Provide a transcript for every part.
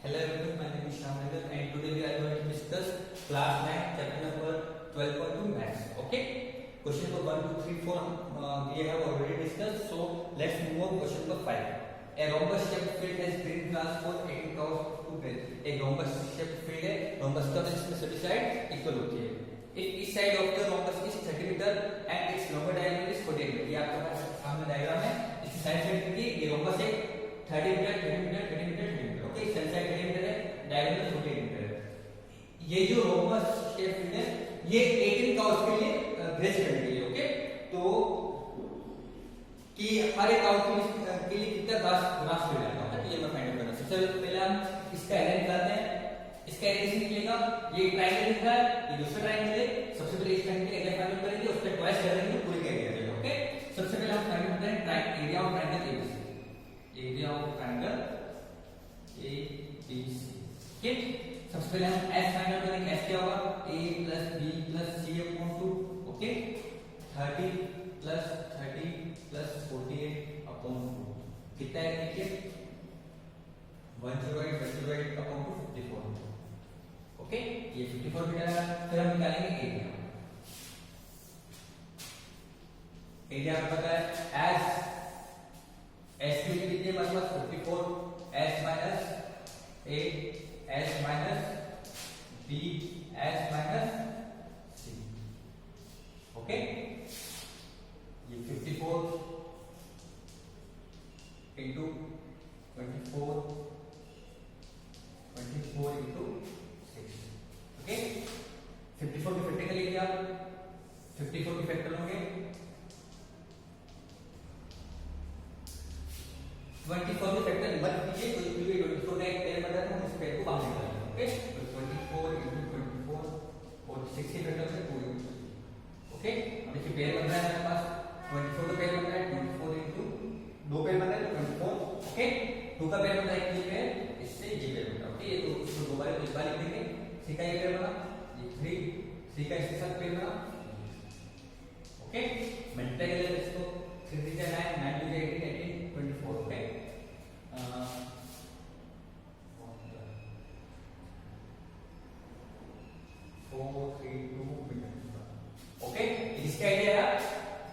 Hello everyone, my name is Shyam and today we are going to discuss class 9 chapter number 12.2 maths. Okay, question number 1, 2, 3, 4 we have already discussed, so let's move on question number 5. A rhombus shaped field has green glass for 18 curves to green. एक rhombus shaped field है, rhombus का इसमें सभी side equal होती है. If each side of the rhombus is 30 meter and its longer diameter is 40 meter. ये आपके पास सामने डायग्राम है. इसकी साइड साइड की ये rhombus है 30 metre 30 metre 30 metre 30 metre. Okay, centre side 30 metre है, डायमीटर 40 मीटर है. ये जो rhombus shaped field है ये 18 कर्व्स के लिए ग्रेस करने के लिए. ओके, तो कि हर एक आउट के लिए कितना ग्रास फील्ड आएगा. ओके, ये मैं फाइंड आउट करना. सबसे पहले हम इसका एरिया निकालते हैं. इसका एरिया कैसे निकलेगा? ये ट्रायंगल दिख रहा है, ये दूसरा ट्रायंगल है. सबसे पहले इस ट्रायंगल का एरिया फाइंड आउट करेंगे, उसका ट्वाइस करेंगे, पूरे का एरिया देगा. ओके, सबसे पहले हम फाइंड आउट करें area of triangle ABC. Area of triangle ABC. ठीक, सबसे पहले हम एस फाइंड आउट करेंगे. एस क्या होगा? a + b + c upon 2. Okay, 30 + 30 + 48 upon 2 कितना है? देखिए 108 108 अपॉन 2 54. ओके, ये 54 मीटर है. फिर हम निकालेंगे एरिया. एरिया आपको पता है एस की वैल्यू कितनी है हमारे पास? 54. s minus a s minus b s minus c. Okay, ये 54 इंटू 24 इंटू 6. ओके, 54 के फैक्टर करिए आप. 54 के फैक्टर होंगे 24 के फैक्टर मत कीजिए, कोई भी 24 का एक पेयर बना है, हम उस पेयर को बाहर निकालेंगे. ओके, तो 24 इंटू 24 और 6 के फैक्टर से पूरे. ओके, अब देखिए पेयर बन रहा है हमारे पास. 24 का पेयर बन रहा है 24 इंटू 2 पेयर बन रहा है तो 24. ओके, 2 का पेयर बन रहा है, ये पेयर इससे ये पेयर बन रहा है. ओके, ये तो इसको दो बार लिख देंगे. 3 का ये पेयर बना, ये 3 का इसके साथ पेयर बना. ओके, मल्टीप्लाई कर लेते इसको. 3 3 9 9 2 18 18 24. Okay, 4 3 2 metre. ओके, इसका एरिया है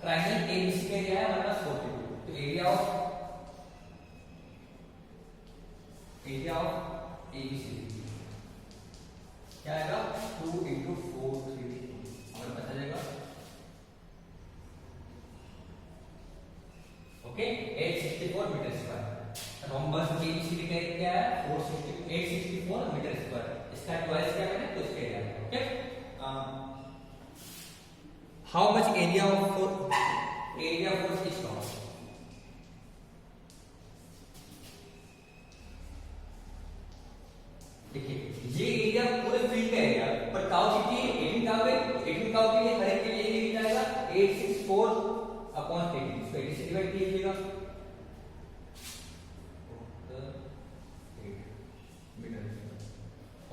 ट्रायंगल एबीसी का एरिया है हमारे पास 42. तो एरिया ऑफ एबीसी क्या आएगा? 2 इंटू 4 3 हमारे पास आ जाएगा. Okay, 864 metre square. Rhombus ABC का एरिया क्या है? 864 मीटर स्क्वायर. इसका ट्वाइस क्या है तो इसका area. Okay, how much area of इस डॉट? देखिए ये एरिया पूरे फील्ड का एरिया, पर काउ कितनी है? 18 काउ है. 18 काउ के लिए हर एक के लिए ये कितना आएगा? 864 अपॉन 18. इसको 80 से डिवाइड कीजिएगा.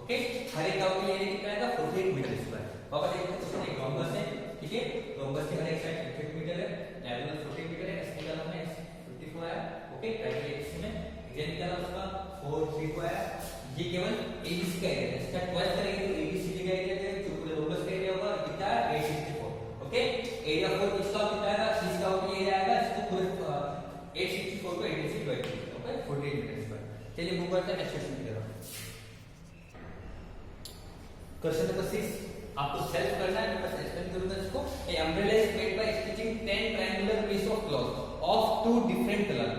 ओके, हर एक काउ के लिए ये कितना आएगा? 48 मीटर स्क्वायर. बाबा देखो इसमें एक रोम्बस है. ठीक है, रोम्बस की हर एक साइड 48 मीटर है, डायमीटर 48 मीटर है. इसके निकाला हमने 54 आया. ओके, ट्रायंगल एबीसी में एरिया निकाला उसका 4 3 को आया. ये केवल एबीसी का एरिया है. इसका ट्वाइस करेंगे तो एबीसी का एरिया है जो पूरे रोम्बस का एरिया होगा कितना है? 864. ओके, एरिया 4 इसका कितना आएगा? इसका एरिया आएगा, इसको पूरे 864 को 80 से डिवाइड कीजिए. Okay, 48 metre square. चलिए मूव करते हैं नेक्स्ट क्वेश्चन की तरफ. क्वेश्चन नंबर 6 आपको सेल्फ करना है. मैं बस एक्सप्लेन करूंगा इसको. A umbrella is made by stitching 10 triangular piece of cloth of 2 different colour.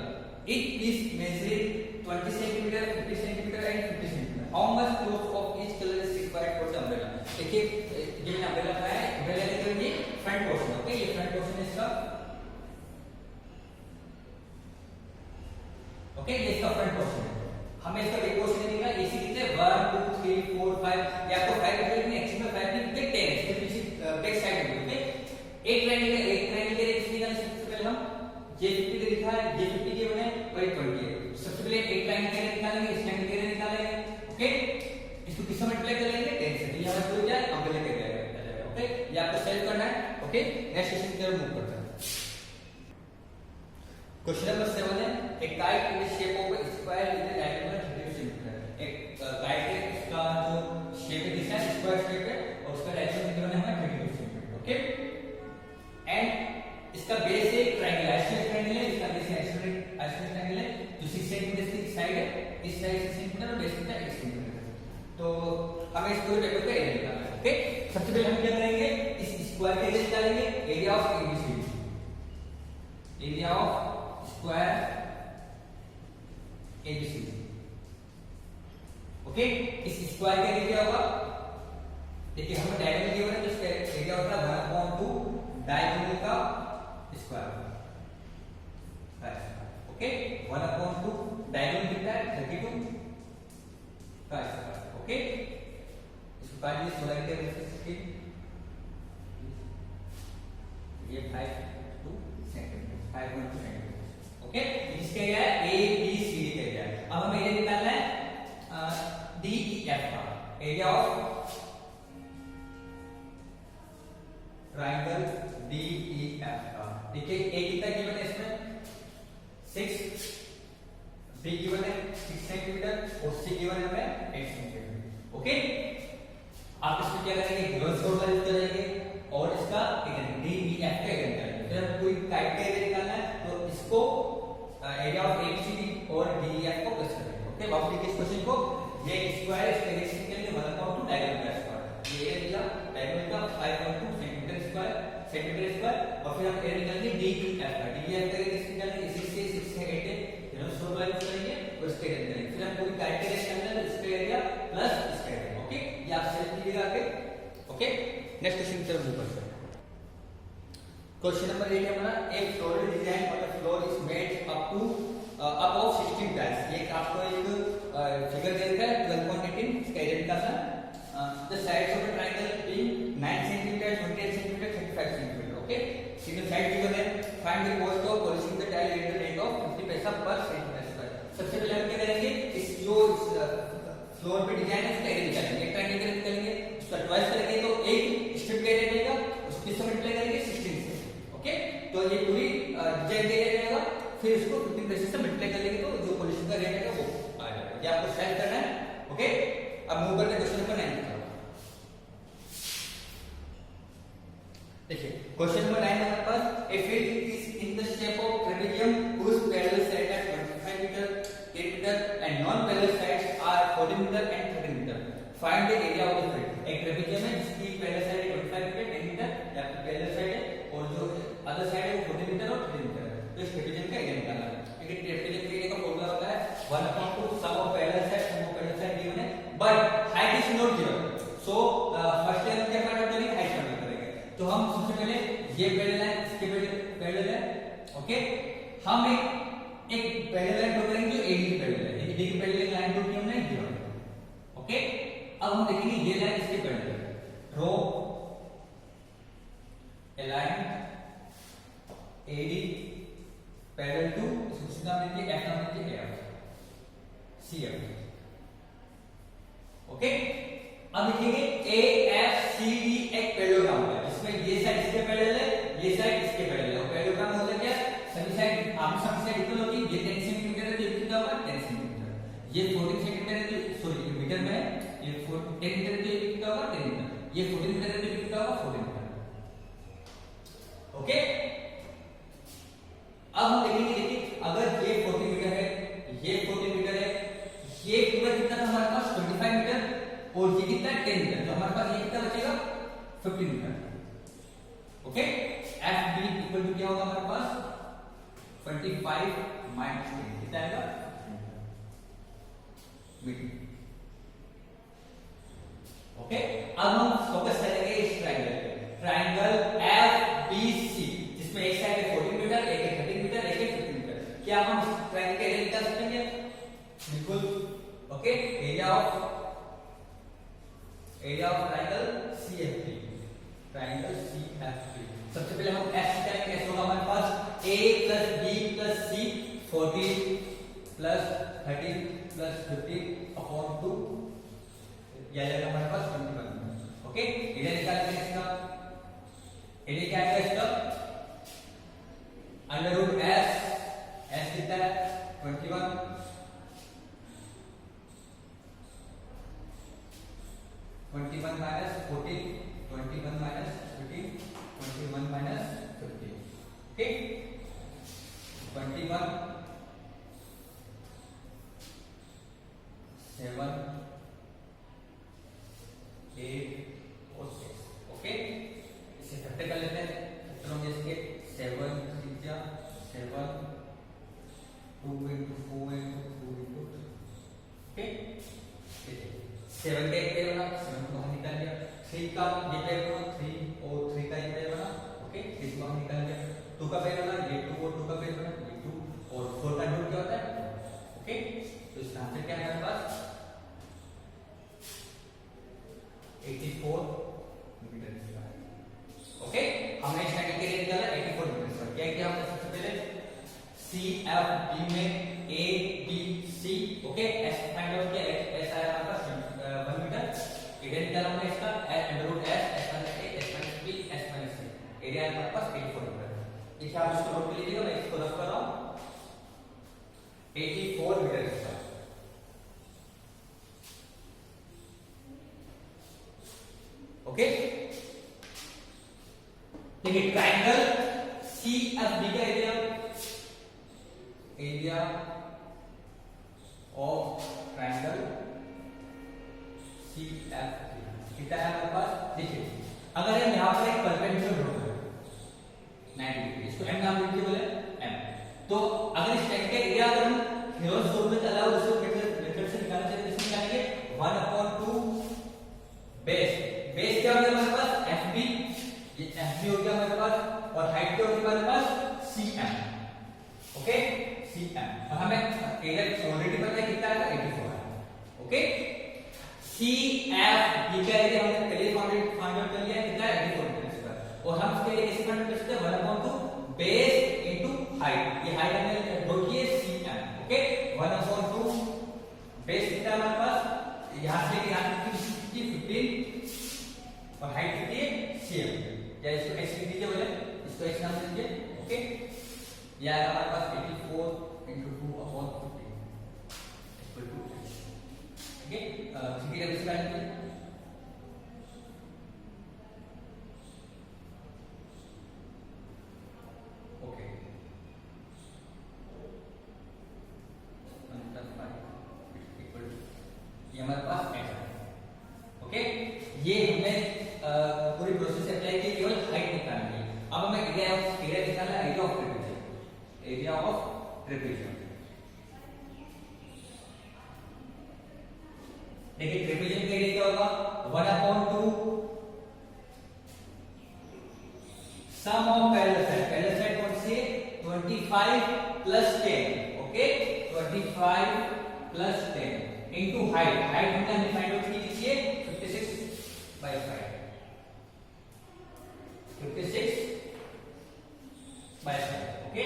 each piece measuring 20 cm 50 cm and 50 cm. how much cloth of each color is required for the umbrella? देखिए ये मैंने umbrella बनाया है. Umbrella का ये front portion. Okay, ये front portion है इसका. ओके, ये इसका फ्रंट पोर्शन है. हमें इसका बैक पोर्शन देगा. इसी कितने 1 2 3 4 5 या तो 5 निकलेंगे, एक्चुअली में 5 नहीं कितने 10 इसके पीछे बैक साइड में. ओके, एक ट्रायंगल के लिए कितनी निकालेंगे? सबसे पहले हम ये 50 के लिखा है, ये 50 के बने और 20 है. सबसे पहले एक ट्रायंगल के लिए निकालेंगे, इस ट्रायंगल के लिए निकालेंगे. ओके, इसको किससे मल्टीप्लाई कर लेंगे? 10 से. ये हमारा हो जाए अम्ब्रेला के जाएगा. ओके, ये आपको सेल्फ करना है. ओके, नेक्स्ट क्वेश्चन की तरफ मूव करते हैं. क्वेश्चन नंबर 7 है. A kite in the shape of a square with a diameter 32 cm. एक इस साइड 6 सेंटीमीटर और बेस कितना 8 सेंटीमीटर। तो हमें इस पूरे पेपर का एरिया निकालना है। ओके, सबसे पहले हम क्या करेंगे, इस स्क्वायर का एरिया निकालेंगे, area of ABCD, area of square ABCD. Okay, इस स्क्वायर का एरिया क्या होगा, देखिए हमें डायगोनल गिवन है तो इसका एरिया होता है 1/2 डायगोनल का स्क्वायर। ओके, 1/2 डायगोनल कितना है 32 का स्क्वायर। ओके, इसको काट लीजिए 16 के ये 5.2 सेंटीमीटर 5.2 सेंटीमीटर। ओके, इसका क्या है ए बी सी डी का एरिया। अब हमें एरिया निकालना है डी ई एफ का, area of triangle D E F का। देखिए ए कितना गिवन है इसमें 6, बी गिवन है 6 सेंटीमीटर और सी गिवन है हमें 8 सेंटीमीटर। ओके, आप इसमें क्या करेंगे, गिवन सोर्स का यूज करेंगे और इसका डी ई एफ का एरिया निकालेंगे। फिर कोई टाइप का एरिया निकालना है तो इसको एरिया ऑफ एबीसीडी और डी ई एफ को प्लस करेंगे। ओके, वापस देखिए इस क्वेश्चन को, ये स्क्वायर इसका एरिया निकालेंगे 1/2 डायगोनल का स्क्वायर, ये एरिया दिया डायगोनल का 5.2 सेंटीमीटर स्क्वायर और फिर हम एरिया निकालेंगे डी ई एफ का, डी ई एफ का एरिया किससे निकालेंगे, 6 से 8 है गिवन सोर्स का यूज करेंगे और इसका एरिया निकालेंगे। फिर हम कोई टाइप का एरिया निकालना है तो इसका एरिया प्लस इसका एरिया। ओके, ये आप सेट कीजिएगा आगे। ओके, नेक्स्ट क्वेश्चन की तरफ मूव करते हैं। क्वेश्चन नंबर 8 है हमारा, एक floral design on the floor is made up of 16 tiles. ये आपको एक फिगर दे रखा है 12.18, इसका एरिया निकालना है। The sides of the triangle being 9 centimetre 28 centimetre 35 centimetre. Okay, single side given है, find the cost of polishing the tile at the rate of 50 paisa पर सेंटीमीटर स्क्वायर। सबसे पहले हम क्या करेंगे, इस जो फ्लोर पे डिजाइन है उसका एरिया निकालेंगे, एक ट्रायंगल का एरिया निकालेंगे, उसका ट्वाइस करेंगे तो एक स्ट्रिप का एरिया मिलेगा, उसको किससे मल्टीप्लाई करेंगे 16 से। ओके, तो ये पूरी डिजाइन का एरिया रहेगा, फिर इसको 15 पैसे से मल्टीप्लाई कर लेंगे तो जो पॉलिशिंग का रेट है वो आ जाएगा। ये आपको सेट करना है। ओके, अब मूव करते हैं क्वेश्चन नंबर 9 की तरफ। देखिए क्वेश्चन नंबर 9 हमारे पास, a field is in the shape of trapezium whose parallel sides are 25 meter, 8 meter and non-parallel sides are 14 meter and 13 meter. Find the area of the field. एक trapezium है जिसकी parallel side 25 metre 10 metre या फिर parallel side है और जो other side है वो 14 मीटर और 13 मीटर है। तो इस ट्रेपेजियम का एरिया निकालना है। लेकिन ट्रेपेजियम के एरिया का फॉर्मूला होता है 1/2 sum of parallel sides, sum of parallel sides given है but height is not given. So first time क्या फाइंड आउट करेंगे, हाइट फाइंड आउट करेंगे। तो हम सबसे पहले ये पैरेलल है, इसके पैरेलल है। ओके, हम एक पैरेलल लाइन ड्रॉ करेंगे जो एडी की पैरेलल है। एडी की पैरेलल लाइन ड्रॉ की हमने गिवन। ओके, अब हम देखेंगे ये लाइन इसके पैरेलल है। Draw a line AD parallel to, इसको सीधा लीजिए, एफ नाम लीजिए एफ सी एफ। ओके, अब देखेंगे ए एफ सी डी एक पैरेललोग्राम है जिसमें ये साइड इसके पैरेलल है, ये साइड इसके पैरेलल है। पैरेललोग्राम होता है क्या, सभी साइड आमने सामने साइड इक्वल होगी। ये 10 सेंटीमीटर है तो ये कितना होगा 10 सेंटीमीटर। ये 14 सेंटीमीटर है तो सॉरी ये मीटर में है, ये 10 मीटर है तो ये कितना होगा 10 मीटर। ये 14 मीटर है तो ये कितना होगा 14 मीटर। ओके, अब हम देखेंगे, देखिए अगर ये 40 मीटर है, ये 40 मीटर है, ये पूरा कितना था हमारे पास 25 मीटर और ये कितना 10 मीटर, तो हमारे पास ये कितना बचेगा 15 metre. Okay, F B equal to क्या होगा हमारे पास 25 माइनस 10 कितना आएगा मीटर। ओके, अब हम फोकस करेंगे इस ट्रायंगल पे, ट्रायंगल एफ बी सी जिसमें एक साइड है 14 मीटर, एक है 13 मीटर, एक है 15 मीटर। क्या हम इस ट्रायंगल का एरिया निकाल सकते हैं? बिल्कुल। Okay, area of triangle CFP, triangle CFP. सबसे पहले हम एफ निकालेंगे, कैसे होगा हमारे पास a plus B plus C 14 plus 13 plus 15 upon 2 या जाएगा हमारे पास 21। ओके, एरिया निकालेंगे इसका, एरिया क्या आएगा इसका अंडर रूट एस, एस कितना है 21 माइनस 14, 21 माइनस 15, 21 माइनस 15। ओके, 21 7 8 और 6 ओके इसे फैक्टर कर लेते हैं फैक्टर होंगे इसके 7 3 7 2 into 4 into 2 into ओके 7 का एक पेयर बना 7 को बाहर निकाल दिया 3 का ये पेयर बना 3 और 3 का ये पेयर बना ओके 3 को बाहर निकाल दिया 2 का पेयर बना ये 2 और 2 का पेयर बना ये 2 और 4 का जोड़ क्या होता है ओके तो इसका आंसर क्या है हमारे पास 84 मीटर स्क्वायर ओके हमने इसका क्या निकाला 84 मीटर स्क्वायर क्या किया हमने सबसे पहले सी एफ बी में A B C okay S find out किया एस आया हमारे पास 1 मीटर एरिया निकाला हमने इसका under root S S minus A S minus B S minus C area हमारे पास 84 मीटर देखिए आप इसको नोट कर लीजिएगा मैं इसको रफ कर रहा हूं 84 मीटर स्क्वायर ओके देखिए ट्रायंगल सी एफ बी का area of triangle C F कितना है हमारे पास देखिए अगर हम यहां पर एक परपेंडिकुलर ड्रॉ करें 90 डिग्री इसको एम नाम लिखिए बोले एम तो अगर इस ट्रायंगल का एरिया अगर हम हेरोस फॉर्म में चला उसको मेथड से निकालना चाहिए किससे निकालेंगे 1/2 बेस बेस क्या हो गया हमारे पास FB ये FB हो गया हमारे पास और हाइट क्या होगी हमारे पास CM ओके CM और हमें एरिया ऑलरेडी पता है कितना है 84 है ओके CF ये क्या एरिया हमने पहले फाइंड आउट कर लिया है कितना है 84 मीटर स्क्वायर और हम इसके लिए कैसे फाइंड कर सकते हैं 1/2 बेस इनटू हाइट ये हाइट हमने ड्रॉ की है CM ओके 1/2 बेस कितना है हमारे पास यहां से यहां तक 15 और हाइट कितनी है cm या इसको x लिख दीजिए बोले इसको x नाम दे दीजिए ओके या हमारे पास 84 into 2/15 इक्वल टू ओके ठीक है इसका आंसर ओके इक्वल टू ये हमारे पास x ओके ये हमने पूरी प्रोसेस अप्लाई की केवल हाइट निकालनी है अब हमें एरिया निकालना है एरिया ऑफ ट्रेपेजियम देखिए ट्रेपेजियम का एरिया क्या होगा 1/2 सम ऑफ पैरेलल साइड कौन सी 25 plus 10 okay 25 plus 10 into height हमने फाइंड आउट की लीजिए 56/5 56/5 ओके